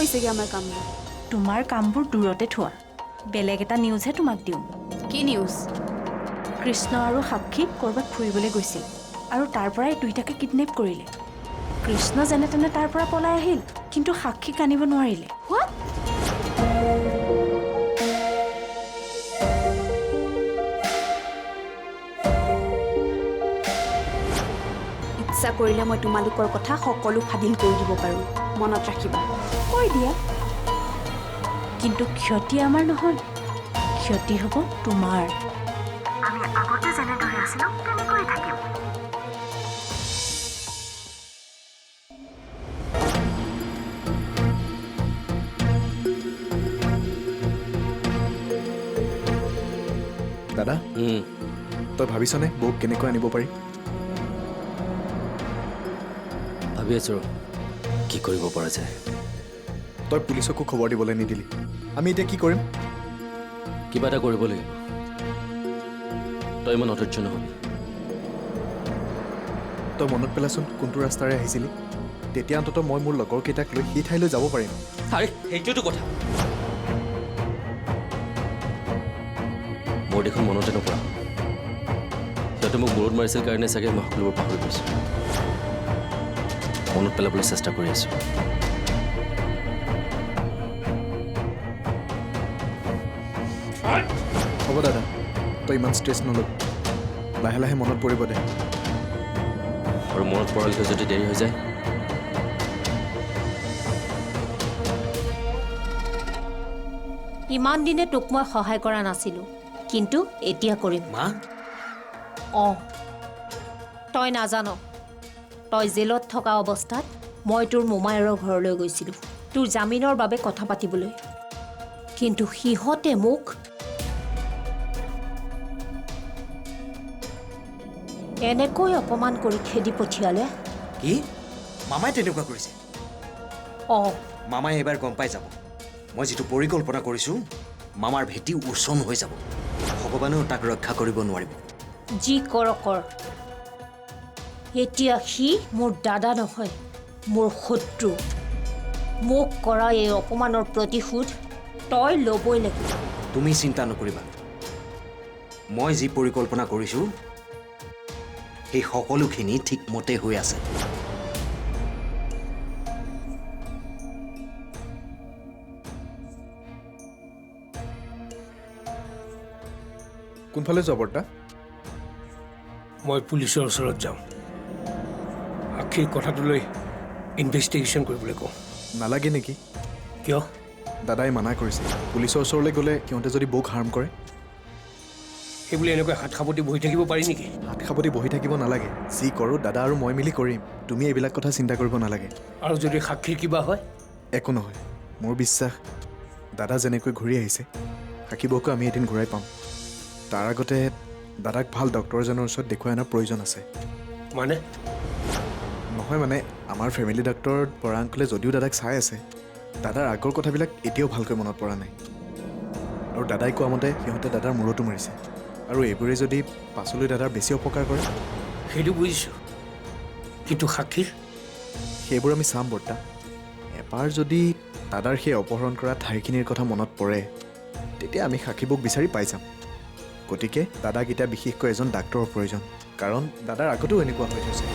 হৈছেগৈ আমাৰ কামবোৰ? তোমাৰ কামবোৰ দূৰতে থোৱা, বেলেগ এটা নিউজহে তোমাক দিওঁ। কি নিউজ? কৃষ্ণ আৰু সাক্ষী ক'ৰবাত ফুৰিবলৈ গৈছিল আৰু তাৰ পৰাই দুইটাকে কিডনেপ কৰিলে। কৃষ্ণ যেনে তেনে তাৰ পৰা পলাই আহিল, কিন্তু সাক্ষীক আনিব নোৱাৰিলে। হোৱাট? ইচ্ছা কৰিলে মই তোমালোকৰ কথা সকলো ফাদিল কৰি দিব পাৰোঁ, মনত ৰাখিবা। কৈ দিয়া, কিন্তু ক্ষতি আমাৰ নহয়, ক্ষতি হ'ব তোমাৰ। আমি আগতে যেনেদৰে আছিলোঁ তেনেকৈ থাকিম। দাদা, তই ভাবিছনে বৌক কেনেকৈ আনিব পাৰি? ভাবি আছো কি কৰিব পৰা যায়। তই পুলিচকো খবৰ দিবলৈ নিদিলি, আমি এতিয়া কি কৰিম? কিবা এটা কৰিব লাগিব। তই ইমান অধৈৰ্য নহবি। তই মনত পেলাচোন কোনটো ৰাস্তাৰে আহিছিলি, তেতিয়া অন্ততঃ মই মোৰ লগৰকেইটাক লৈ সেই ঠাইলৈ যাব পাৰিম। আৰে সেইটোৱেতো কথা। মোৰ দেখোন মনতে নপৰা। সিহঁতে মোক মূৰত মাৰিছিল কাৰণে চাগে মই সকলোবোৰ পাহৰি গৈছোঁ। মনত পেলাবলৈ চেষ্টা কৰি আছোঁ। হ'ব দাদা, তই ইমান ষ্ট্ৰেছ নল'বি, লাহে লাহে মনত পৰিব দে। আৰু মনত পৰালৈকে যদি দেৰি হৈ যায়, ইমান দিনে তোক মই সহায় কৰা নাছিলোঁ, কিন্তু এতিয়া কৰিম। মা? অঁ, তই নাজান, তই জেলত থকা অৱস্থাত মই তোৰ মোমায়েৰৰ ঘৰলৈ গৈছিলোঁ তোৰ জামিনৰ বাবে কথা পাতিবলৈ, কিন্তু সিহঁতে মোক এনেকৈ অপমান কৰি খেদি পঠিয়ালে। কি? মামাই তেনেকুৱা কৰিছে? অঁ, মামাই এবাৰ গম পাই যাব। মই যিটো পৰিকল্পনা কৰিছোঁ, মামাৰ ভেটি উচন হৈ যাব। ভগৱানেও তাক ৰক্ষা কৰিব নোৱাৰিব। যি কৰ কৰ, এতিয়া সি মোৰ দাদা নহয়, মোৰ শত্ৰু। মোক কৰা এই অপমানৰ প্ৰতিশোধ তই ল'বই লাগিব। তুমি চিন্তা নকৰিবা, মই যি পৰিকল্পনা কৰিছোঁ সেই সকলোখিনি ঠিকমতে হৈ আছে। কোনফালে যোৱা বৰ্তা? মই পুলিচৰ ওচৰত যাম। সাক্ষীৰ কথাটো লৈ ইনভেষ্টিগেশ্যন কৰিবলৈ কওঁ। নালাগে নেকি? কিয়? দাদাই মানা কৰিছে, পুলিচৰ ওচৰলৈ গ'লে সিহঁতে যদি বৌক হাৰ্ম কৰে। সেইবুলি এনেকৈ হাত সাৱটি বহি থাকিব পাৰি নেকি? হাত সাৱটি বহি থাকিব নালাগে, যি কৰোঁ দাদা আৰু মই মিলি কৰিম। তুমি এইবিলাক কথা চিন্তা কৰিব নালাগে। আৰু যদি সাক্ষীৰ কিবা হয়? একো নহয়, মোৰ বিশ্বাস দাদা যেনেকৈ ঘূৰি আহিছে, সাক্ষী বৌকো আমি এদিন ঘূৰাই পাম। তাৰ আগতে দাদাক ভাল ডক্তৰ এজনৰ ওচৰত দেখুৱাই অনাৰ প্ৰয়োজন আছে। মানে? নহয় মানে, আমাৰ ফেমিলি ডক্তৰ বৰা আংকলে যদিও দাদাক চাই আছে, দাদাৰ আগৰ কথাবিলাক এতিয়াও ভালকৈ মনত পৰা নাই। আৰু দাদাই কোৱা মতে সিহঁতে দাদাৰ মূৰতো মাৰিছে, আৰু এইবোৰে যদি পাছলৈ দাদাৰ বেছি অপকাৰ কৰে। সেইটো বুজিছোঁ, কিন্তু সাক্ষীৰ? সেইবোৰ আমি চাম বৰ্তা। এবাৰ যদি দাদাৰ সেই অপহৰণ কৰা ঠাইখিনিৰ কথা মনত পৰে, তেতিয়া আমি সাক্ষীবোক বিচাৰি পাই যাম। গতিকে দাদাক এতিয়া বিশেষকৈ এজন ডাক্তৰৰ প্ৰয়োজন, কাৰণ দাদাৰ আগতেও এনেকুৱা হৈ থৈছে।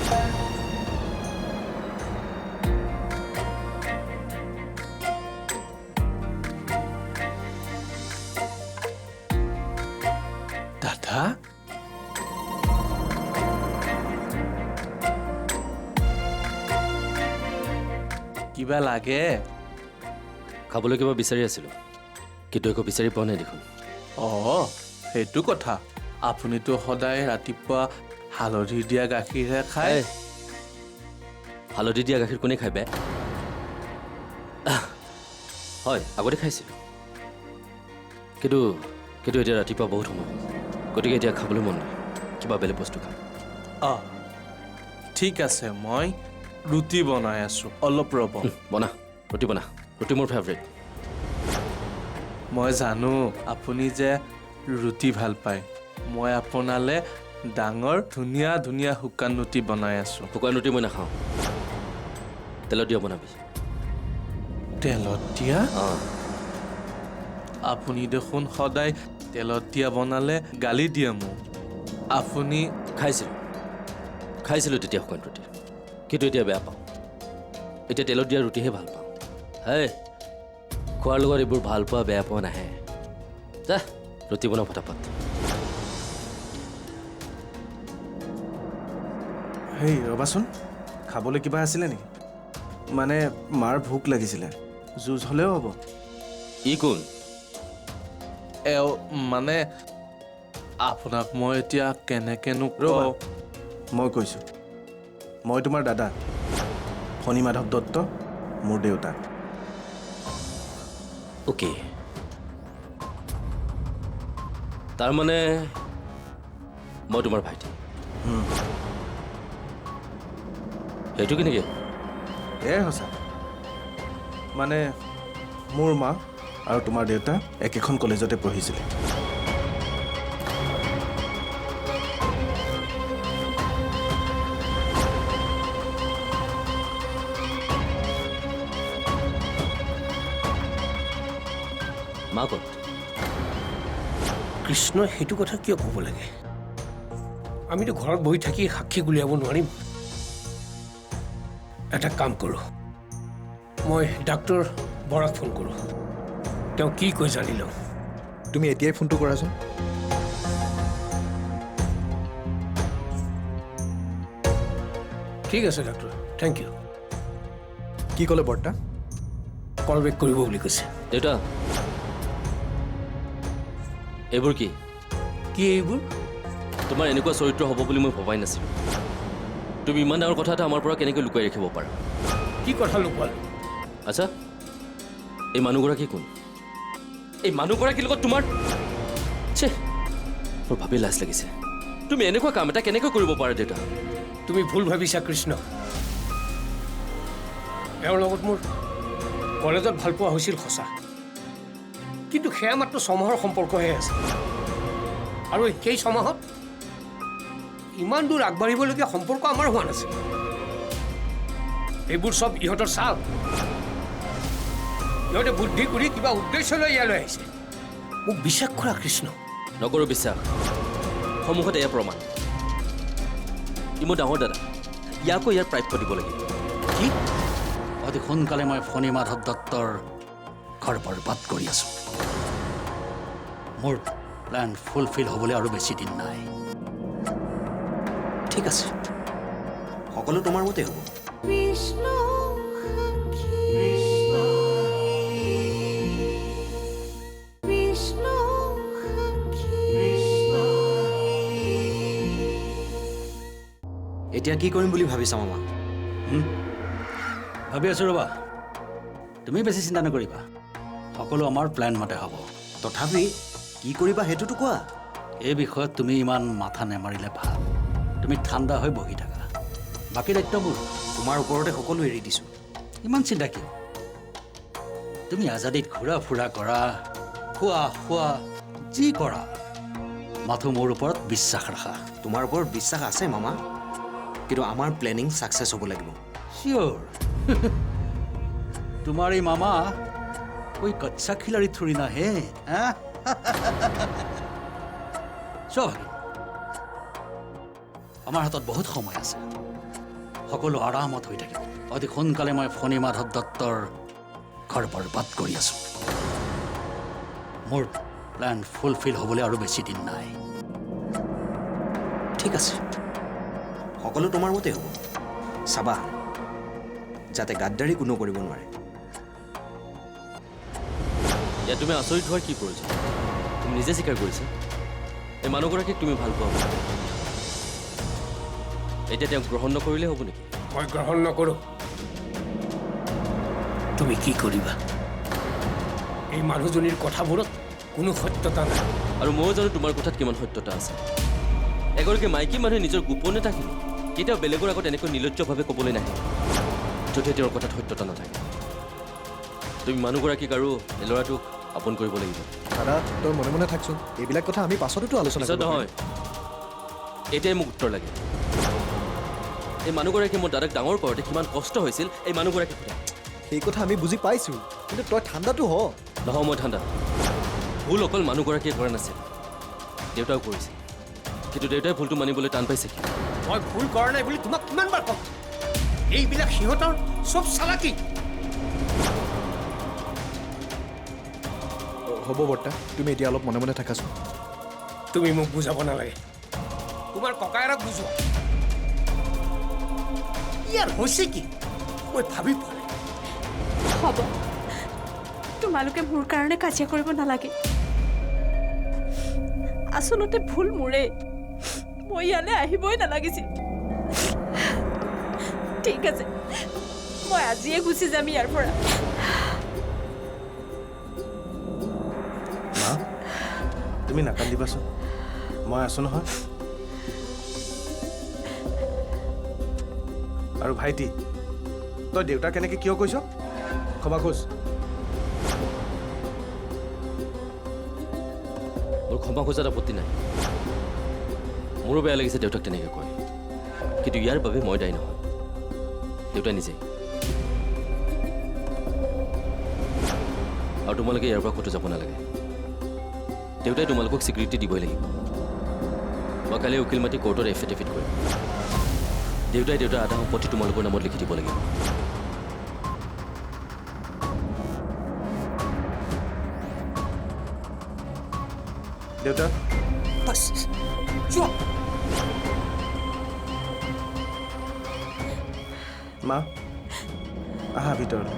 দাদা? কিবা লাগে? খাবলৈ কিবা বিচাৰি আছিলোঁ, কিন্তু একো বিচাৰি পোৱা নাই দেখোন। অঁ, সেইটো কথা। আপুনিতো সদায় ৰাতিপুৱা হালধি দিয়া গাখীৰহে খায়। হালধি দিয়া গাখীৰ কোনে খাই বে? হয়, আগতে খাইছিলোঁ, কিন্তু এতিয়া ৰাতিপুৱা বহুত সময় হ'ল, গতিকে এতিয়া খাবলৈ মন নাই। কিবা বেলেগ বস্তু খাম। অঁ, ঠিক আছে, মই ৰুটি বনাই আছোঁ, অলপ ৰ'ব। বনা, ৰুটি বনা। ৰুটি মোৰ ফেভৰেট। মই জানো আপুনি যে ৰুটি ভাল পায়। মই আপোনালৈ ডাঙৰ ধুনীয়া ধুনীয়া শুকান ৰুটি বনাই আছোঁ। শুকান ৰুটি মই নাখাওঁ, তেলত দিয়া বনাবি। তেলত দিয়া অঁ আপুনি দেখোন সদায় তেলত দিয়া বনালে গালি দিয়ে মোক আপুনি খাইছিলোঁ তেতিয়া শুকান ৰুটি কিন্তু এতিয়া বেয়া পাওঁ এতিয়া তেলত দিয়া ৰুটিহে ভাল পাওঁ হে খোৱাৰ লগত এইবোৰ ভাল পোৱা বেয়া পোৱা নাহে যা ৰুটি বনাওঁ ফটাফট হেই ৰ'বাচোন খাবলৈ কিবা আছিলে নেকি মানে মাৰ ভোক লাগিছিলে জুচ হ'লেও হ'ব ই কোন মানে আপোনাক মই এতিয়া কেনেকেনো ৰ'বা মই কৈছোঁ মই তোমাৰ দাদা ফণীমাধৱ দত্ত মোৰ দেউতা অ'কে তাৰমানে মই তোমাৰ ভাইটি সেইটো কেনেকৈ সঁচা মানে মোৰ মা আৰু তোমাৰ দেউতা একেখন কলেজতে পঢ়িছিলে মা ক'ত কৃষ্ণই সেইটো কথা কিয় ক'ব লাগে আমিতো ঘৰত বহি থাকি সাক্ষী উলিয়াব নোৱাৰিম এটা কাম কৰোঁ মই ডাক্তৰ বৰাক ফোন কৰোঁ তেওঁ কি কৈ জানি লওঁ তুমি এতিয়াই ফোনটো কৰাচোন ঠিক আছে ডাক্তৰ থেংক ইউ কি ক'লে বৰ্তা কল বেক কৰিব বুলি কৈছে দেউতা এইবোৰ কি কি এইবোৰ তোমাৰ এনেকুৱা চৰিত্ৰ হ'ব বুলি মই ভবাই নাছিলোঁ তুমি ইমান ডাঙৰ কথা এটা আমাৰ পৰা কেনেকৈ লুকুৱাই ৰাখিব পাৰা কি কথা লুকুৱালো আচ্ছা এই মানুহগৰাকী কোন এই মানুহগৰাকীৰ লগত তোমাৰ ছে মোৰ ভাবি লাজ লাগিছে তুমি এনেকুৱা কাম এটা কেনেকৈ কৰিব পাৰা দেউতা তুমি ভুল ভাবিছা কৃষ্ণ এওঁৰ লগত মোৰ কলেজত ভাল পোৱা হৈছিল সঁচা কিন্তু সেয়া মাত্ৰ ছমাহৰ সম্পৰ্কহে আছে আৰু সেই ছমাহত ইমান দূৰ আগবাঢ়িবলগীয়া সম্পৰ্ক আমাৰ হোৱা নাছিল এইবোৰ চব ইহঁতৰ চাল ইহঁতে বুদ্ধি কৰি কিবা উদ্দেশ্য লৈ ইয়ালৈ আহিছে মোক বিশ্বাস কৰা কৃষ্ণ নকৰোঁ বিশ্বাস সন্মুখত এয়া প্ৰমাণ ই মোৰ ডাঙৰ দাদা ইয়াকো ইয়াৰ প্ৰাপ্য দিব লাগিব কি অতি সোনকালে মই ফণীমাধৱ দত্তৰ ঘৰ বৰবাদ কৰি আছোঁ মোৰ প্লেন ফুলফিল হ'বলৈ আৰু বেছি দিন নাই ঠিক আছে সকলো তোমাৰ মতে হ'ব এতিয়া কি কৰিম বুলি ভাবিছা মামা ভাবি আছোঁ ৰ'বা তুমি বেছি চিন্তা নকৰিবা সকলো আমাৰ প্লেন মতে হ'ব তথাপি কি কৰিবা সেইটোতো কোৱা এই বিষয়ত তুমি ইমান মাথা নেমাৰিলে ভাল তুমি ঠাণ্ডা হৈ বহি থাকা বাকী দায়িত্ববোৰ তোমাৰ ওপৰতে সকলো এৰি দিছোঁ ইমান চিন্তা কিয় তুমি আজাদীত ঘূৰা ফুৰা কৰা খোৱা খোৱা যি কৰা মাথো মোৰ ওপৰত বিশ্বাস ৰাখা তোমাৰ ওপৰত বিশ্বাস আছে মামা কিন্তু আমাৰ প্লেনিং ছাকচেছ হ'ব লাগিব চিয়'ৰ তোমাৰ এই মামা ঐ কচ্ছা খিলাড়ী থৰি না হে চব আমাৰ হাতত বহুত সময় আছে সকলো আৰামত হৈ থাকিব অতি সোনকালে মই ফণীমাধৱ দত্তৰ ঘৰ বৰবাদ কৰি আছোঁ মোৰ প্লেন ফুলফিল হ'বলৈ আৰু বেছি দিন নাই ঠিক আছে সকলো তোমাৰ মতে হ'ব চাবা যাতে গাদ্দাৰী কোনো কৰিব নোৱাৰে ইয়াত তুমি আচৰিত হোৱাৰ কি প্ৰয়োজন তুমি নিজে স্বীকাৰ কৰিছা এই মানুহগৰাকীক তুমি ভাল পোৱা এতিয়া তেওঁক গ্ৰহণ নকৰিলে হ'ব নেকি মই গ্ৰহণ নকৰোঁ তুমি কি কৰিবা এই মানুহজনীৰ কথাবোৰত কোনো সত্যতা নাই আৰু ময়ো জানো তোমাৰ কথাত কিমান সত্যতা আছে এগৰাকী মাইকী মানুহে নিজৰ গোপনীয়তাখিনি কেতিয়াও বেলেগৰ আগত এনেকৈ নিৰ্লজ্জভাৱে ক'বলৈ নাহে যদি তেওঁৰ কথাত সত্যতা নাথাকে তুমি মানুহগৰাকীক আৰু এই ল'ৰাটোক আপোন কৰিব লাগিব দাদা তই মনে মনে থাকচোন এইবিলাক কথা আমি পাছতো আলোচনা পিছত নহয় এতিয়াই মোক উত্তৰ লাগে এই মানুহগৰাকীয়ে মোৰ দাদাক ডাঙৰ কৰোঁতে কিমান কষ্ট হৈছিল এই মানুহগৰাকীক সোধা সেই কথা আমি বুজি পাইছোঁ, কিন্তু তই ঠাণ্ডাটো হ। নহয় মই ঠাণ্ডা। ভুল অকল মানুহগৰাকীয়ে কৰা নাছিল, দেউতাও কৰিছে। কিন্তু দেউতাই ভুলটো মানিবলৈ টান পাইছে কি? মই ভুল কৰা নাই বুলি তোমাক কিমানবাৰ ক'ম? এইবিলাক সিহঁতৰ চব চালাকি। হ'ব বৰ্তা, তুমি এতিয়া অলপ মনে মনে থাকাচোন। তুমি মোক বুজাব নালাগে, তোমাৰ ককায়েৰক বুজোৱা। ইয়াৰ হৈছে কি মই ভাবি পোৱা নাই। হ'ব, তোমালোকে মোৰ কাৰণে কাজিয়া কৰিব নালাগে। আচলতে ভুল মোৰেই, মই ইয়ালৈ আহিবই নালাগিছিল। ঠিক আছে, মই আজিয়ে গুচি যাম ইয়াৰ পৰা। মা, তুমি নাকান্দিবাচোন, মই আছো নহয়। আৰু ভাইটি, তই দেউতাক এনেকৈ কিয় কৈছ? ক্ষমা খোজ। মোৰ ক্ষমা খোজাত আপত্তি নাই। মোৰো বেয়া লাগিছে দেউতাক তেনেকৈ কয়, কিন্তু ইয়াৰ বাবে মই দায়ী নহয়, দেউতাই নিজেই। আৰু তোমালোকে ইয়াৰ পৰা ক'তো যাব নালাগে। দেউতাই তোমালোকক স্বীকৃতি দিবই লাগিব। মই কালি উকিল মাতি কোৰ্টত এফিডেভিট কৰিম। দেউতাই দেউতাৰ আধা সম্পত্তি তোমালোকৰ নামত লিখি দিব লাগিব। দেউতা, বাছ যোৱা। মা, আহা ভিতৰলৈ,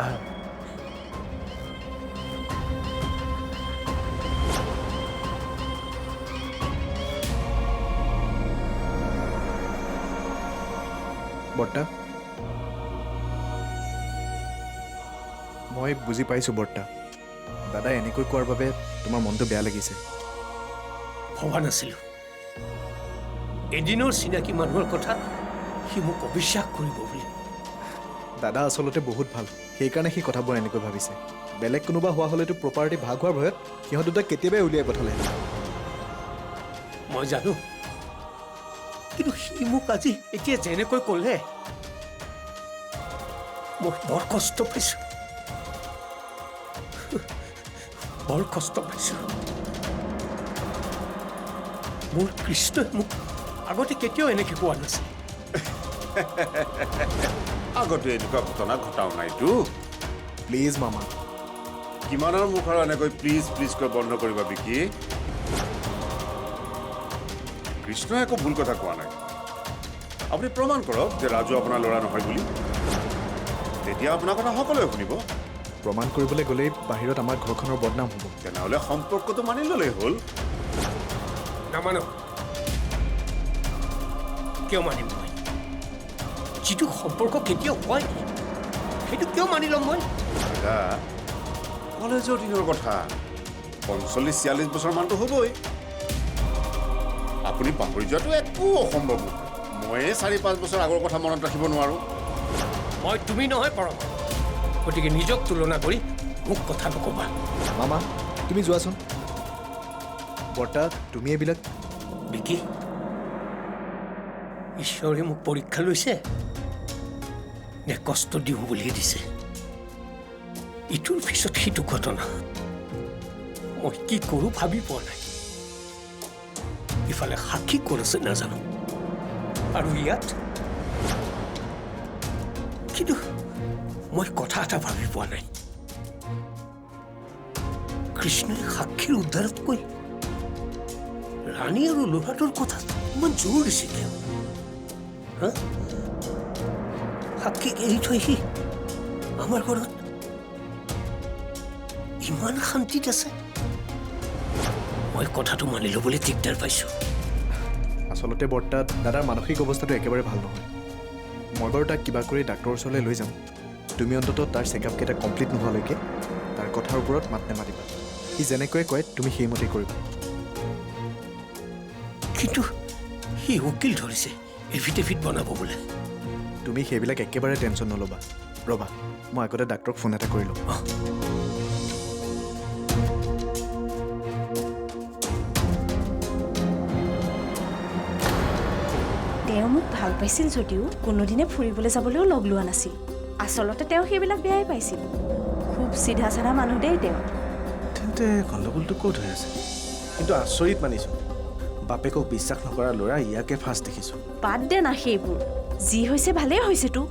আহা। বৰ্তা, মই বুজি পাইছোঁ বৰ্তা। দাদাই এনেকৈ কোৱাৰ বাবে তোমাৰ মনটো বেয়া লাগিছে। ভবা নাছিলো এদিনৰ চিনাকি মানুহৰ কথাত সি মোক অবিশ্বাস কৰিব বুলি। দাদা আচলতে বহুত ভাল, সেইকাৰণে সি কথাবোৰ এনেকৈ ভাবিছে। বেলেগ কোনোবা হোৱা হ'লেতো প্ৰপাৰ্টি ভাগ হোৱাৰ ভয়ত সিহঁত দুটাক কেতিয়াবাই উলিয়াই পঠালে। মই জানো, কিন্তু সি মোক আজি এতিয়া যেনেকৈ ক'লে মই বৰ কষ্ট পাইছোঁ, বৰ কষ্ট পাইছোঁ। মোৰ কৃষ্ণই মোক আগতে কেতিয়াও এনেকৈ কোৱা নাছিল। আগতে এনেকুৱা ঘটনা ঘটাও নাইতো। প্লিজ মামা। কিমানৰ মুখৰ এনেকৈ প্লিজ প্লিজকৈ বন্ধ কৰিবা বিকি? কৃষ্ণই একো ভুল কথা কোৱা নাই। আপুনি প্ৰমাণ কৰক যে ৰাজু আপোনাৰ ল'ৰা নহয় বুলি, তেতিয়া আপোনাৰ কথা সকলোৱে শুনিব। প্ৰমাণ কৰিবলৈ গ'লেই বাহিৰত আমাৰ ঘৰখনৰ বদনাম হ'ব। তেনেহ'লে সম্পৰ্কটো মানি ল'লেই হ'ল। নামানো। কিয় মানিম মই? যিটো সম্পৰ্ক কেতিয়াও হয় সেইটো কিয় মানি ল'ম মই? দাদা, কলেজৰ দিনৰ কথা, 45-46 বছৰমানটো হ'বই। আপুনি পাহৰি যোৱাটো একো অসম্ভৱ নহয়। ময়ে 4-5 বছৰ আগৰ কথা মনত ৰাখিব নোৱাৰোঁ। মই তুমি নহয় পৰম, গতিকে নিজক তুলনা কৰি মোক কথা নক'বা। মামা, তুমি যোৱাচোন। বৰ্তা, তুমি এইবিলাক বিকি, ঈশ্বৰে মোক পৰীক্ষা লৈছে নে কষ্ট দিওঁ বুলিয়ে দিছে? ইটোৰ পিছত সিটো ঘটনা, মই কি কৰোঁ ভাবি পোৱা নাই। ইফালে সাক্ষী ক'ত আছে নাজানো, আৰু ইয়াত কিন্তু মই কথা এটা ভাবি পোৱা নাই। কৃষ্ণই সাক্ষীৰ উদ্ধাৰতকৈ ৰাণী আৰু ল'ৰাটোৰ কথা ইমান জোৰ দিছে কিয়? সাক্ষীক এৰি থৈ সি আমাৰ ঘৰত ইমান শান্তিত আছে। মই কথাটো মানি ল'বলৈ দিগদাৰ পাইছোঁ। আচলতে বৰ্তা, দাদাৰ মানসিক অৱস্থাটো একেবাৰে ভাল নহয়। মই বাৰু তাক কিবা কৰি ডাক্তৰৰ ওচৰলৈ লৈ যাম। তুমি অন্ততঃ তাৰ চেকআপকেইটা কমপ্লিট নোহোৱালৈকে তাৰ কথাৰ ওপৰত মাত নেমাতিবা। সি যেনেকৈ কয় তুমি সেইমতেই কৰিবা। কিন্তু সি উকিল ধৰিছে এফিডেভিট বনাব বোলে। তুমি সেইবিলাক একেবাৰে টেনশ্যন নল'বা। ৰ'বা, মই আগতে ডাক্তৰক ফোন এটা কৰি লওঁ। তেওঁ মোক ভাল পাইছিল যদিও কোনোদিনে ফুৰিবলৈ যাবলৈও লগ লোৱা নাছিল। আচলতে তেওঁ সেইবিলাক বেয়াই পাইছিল খুব চিধা চাধা মানুহ দেই তেওঁ তেন্তে গণ্ডগোলটো ক'ত হৈ আছে কিন্তু আচৰিত মানিছোঁ বাপেকক বিশ্বাস নকৰা ল'ৰা ইয়াকে ফাৰ্ষ্ট দেখিছোঁ বাদ দে না সেইবোৰ যি হৈছে ভালেই হৈছেতো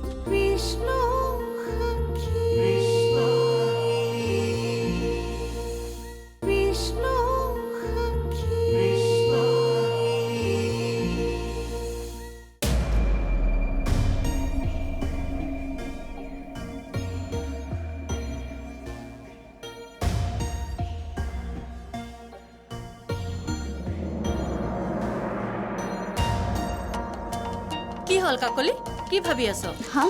কি হ'ল কাকলি কি ভাবি আছ হা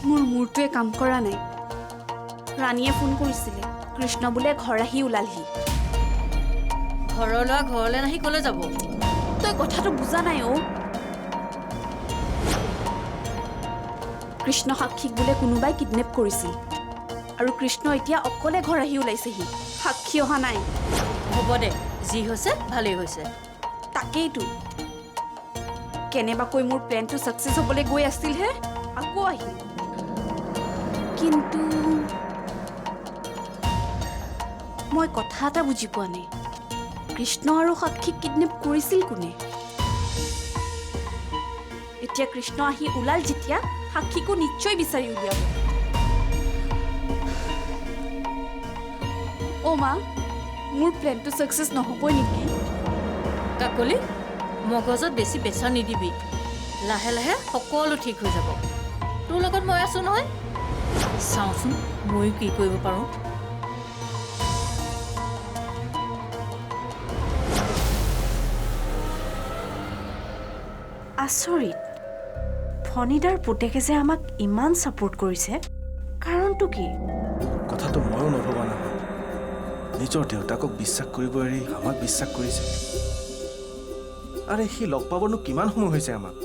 মোৰ মূৰটোৱে কাম কৰা নাই ৰাণীয়ে ফোন কৰিছিলে কৃষ্ণ বোলে ঘৰ আহি ওলালহি ঘৰৰ ল'ৰা ঘৰলৈ নাহি ক'লৈ যাব তই কথাটো বুজা নাই অ' কৃষ্ণ সাক্ষীক বোলে কোনোবাই কিডনেপ কৰিছিল আৰু কৃষ্ণ এতিয়া অকলে ঘৰ আহি ওলাইছেহি সাক্ষী অহা নাই হ'ব দে যি হৈছে ভালেই হৈছে তাকেইতো কেনেবাকৈ মোৰ প্লেনটো ছাকচেছ হ'বলৈ গৈ আছিলহে আকৌ আহিল কিন্তু মই কথা এটা বুজি পোৱা নাই কৃষ্ণ আৰু সাক্ষীক কিডনেপ কৰিছিল কোনে এতিয়া কৃষ্ণ আহি ওলাল যেতিয়া সাক্ষীকো নিশ্চয় বিচাৰি উলিয়াব অ' মা মোৰ প্লেনটো ছাকচেছ নহ'বই নেকি কাকলি মগজত বেছি প্ৰেছাৰ নিদিবি লাহে লাহে সকলো ঠিক হৈ যাব তোৰ লগত মই আছোঁ নহয় চাওঁচোন ময়ো কি কৰিব পাৰোঁ আচৰিত ফণীদাৰ পুতেকে যে আমাক ইমান ছাপোৰ্ট কৰিছে কাৰণটো কি কথাটো ময়ো নভবা নহয় নিজৰ দেউতাকক বিশ্বাস কৰিব এৰি আমাক বিশ্বাস কৰিছে আৰে সি লগ পাবনো কিমান সময় হৈছে আমাক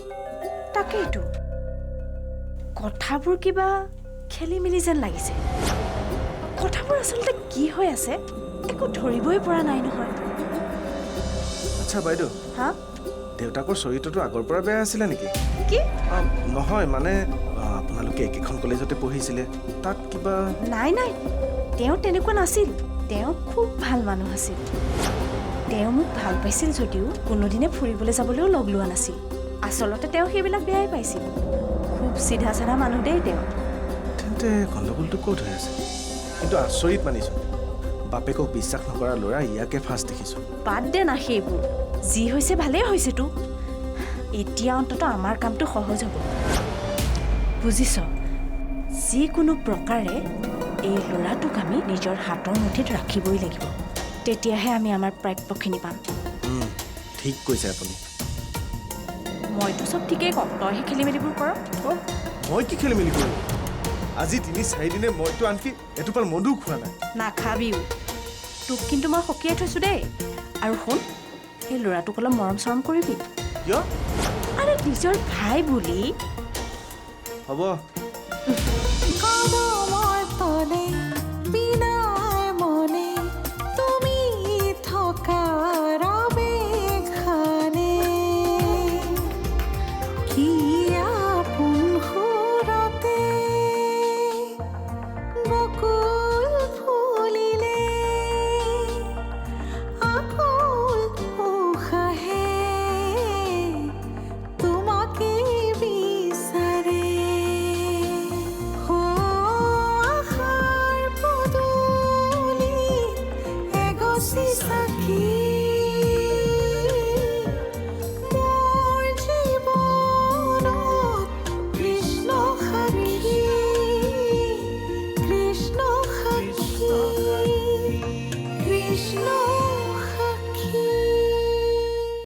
তাকেইতো কথাবোৰ কিবা খেলি মেলি যেন লাগিছে কথাবোৰ আচলতে কি হৈ আছে একো ধৰিবই পৰা নাই নহয় আচ্ছা বাইদেউ হা দেউতাকৰ চৰিত্ৰটো আগৰ পৰা বেয়া আছিলে নেকি কি নহয় মানে আপোনালোকে একেখন কলেজতে পঢ়িছিলে তাত কিবা নাই নাই তেওঁ তেনেকুৱা নাছিল তেওঁ খুব ভাল মানুহ আছিল তেওঁ মোক ভাল পাইছিল যদিও কোনোদিনে ফুৰিবলৈ যাবলৈও লগ লোৱা নাছিল আচলতে তেওঁ সেইবিলাক বেয়াই পাইছিল খুব চিধা চাধা মানুহ দেই তেওঁ তেন্তে গণ্ডগোলটো ক'ত হৈ আছে কিন্তু আচৰিত মানিছোঁ বাপেকক বিশ্বাস নকৰা ল'ৰা ইয়াকে ফাৰ্ষ্ট দেখিছোঁ বাদ দে না সেইবোৰ যি হৈছে ভালেই হৈছেতো এতিয়া অন্ততঃ আমাৰ কামটো সহজ হ'ব বুজিছ যিকোনো প্ৰকাৰে এই ল'ৰাটোক আমি নিজৰ হাতৰ মুঠিত ৰাখিবই লাগিব তেতিয়াহে আমি আমাৰ প্ৰাপ্যখিনি পাম ঠিক কৈছে আপুনি মইতো চব ঠিকেই কওঁ তইহে খেলি মেলিবোৰ কৰ মই কি খেলি মেলি কৰিম আজি ৩-৪ দিনে মইতো আনকি এটোপাল মধু খোৱা নাই নাখাবিও তোক কিন্তু মই সকীয়াই থৈছোঁ দেই আৰু শুন সেই ল'ৰাটোক অলপ মৰম চৰম কৰিবি কিয় আৰে নিজৰ ভাই বুলি হ'ব See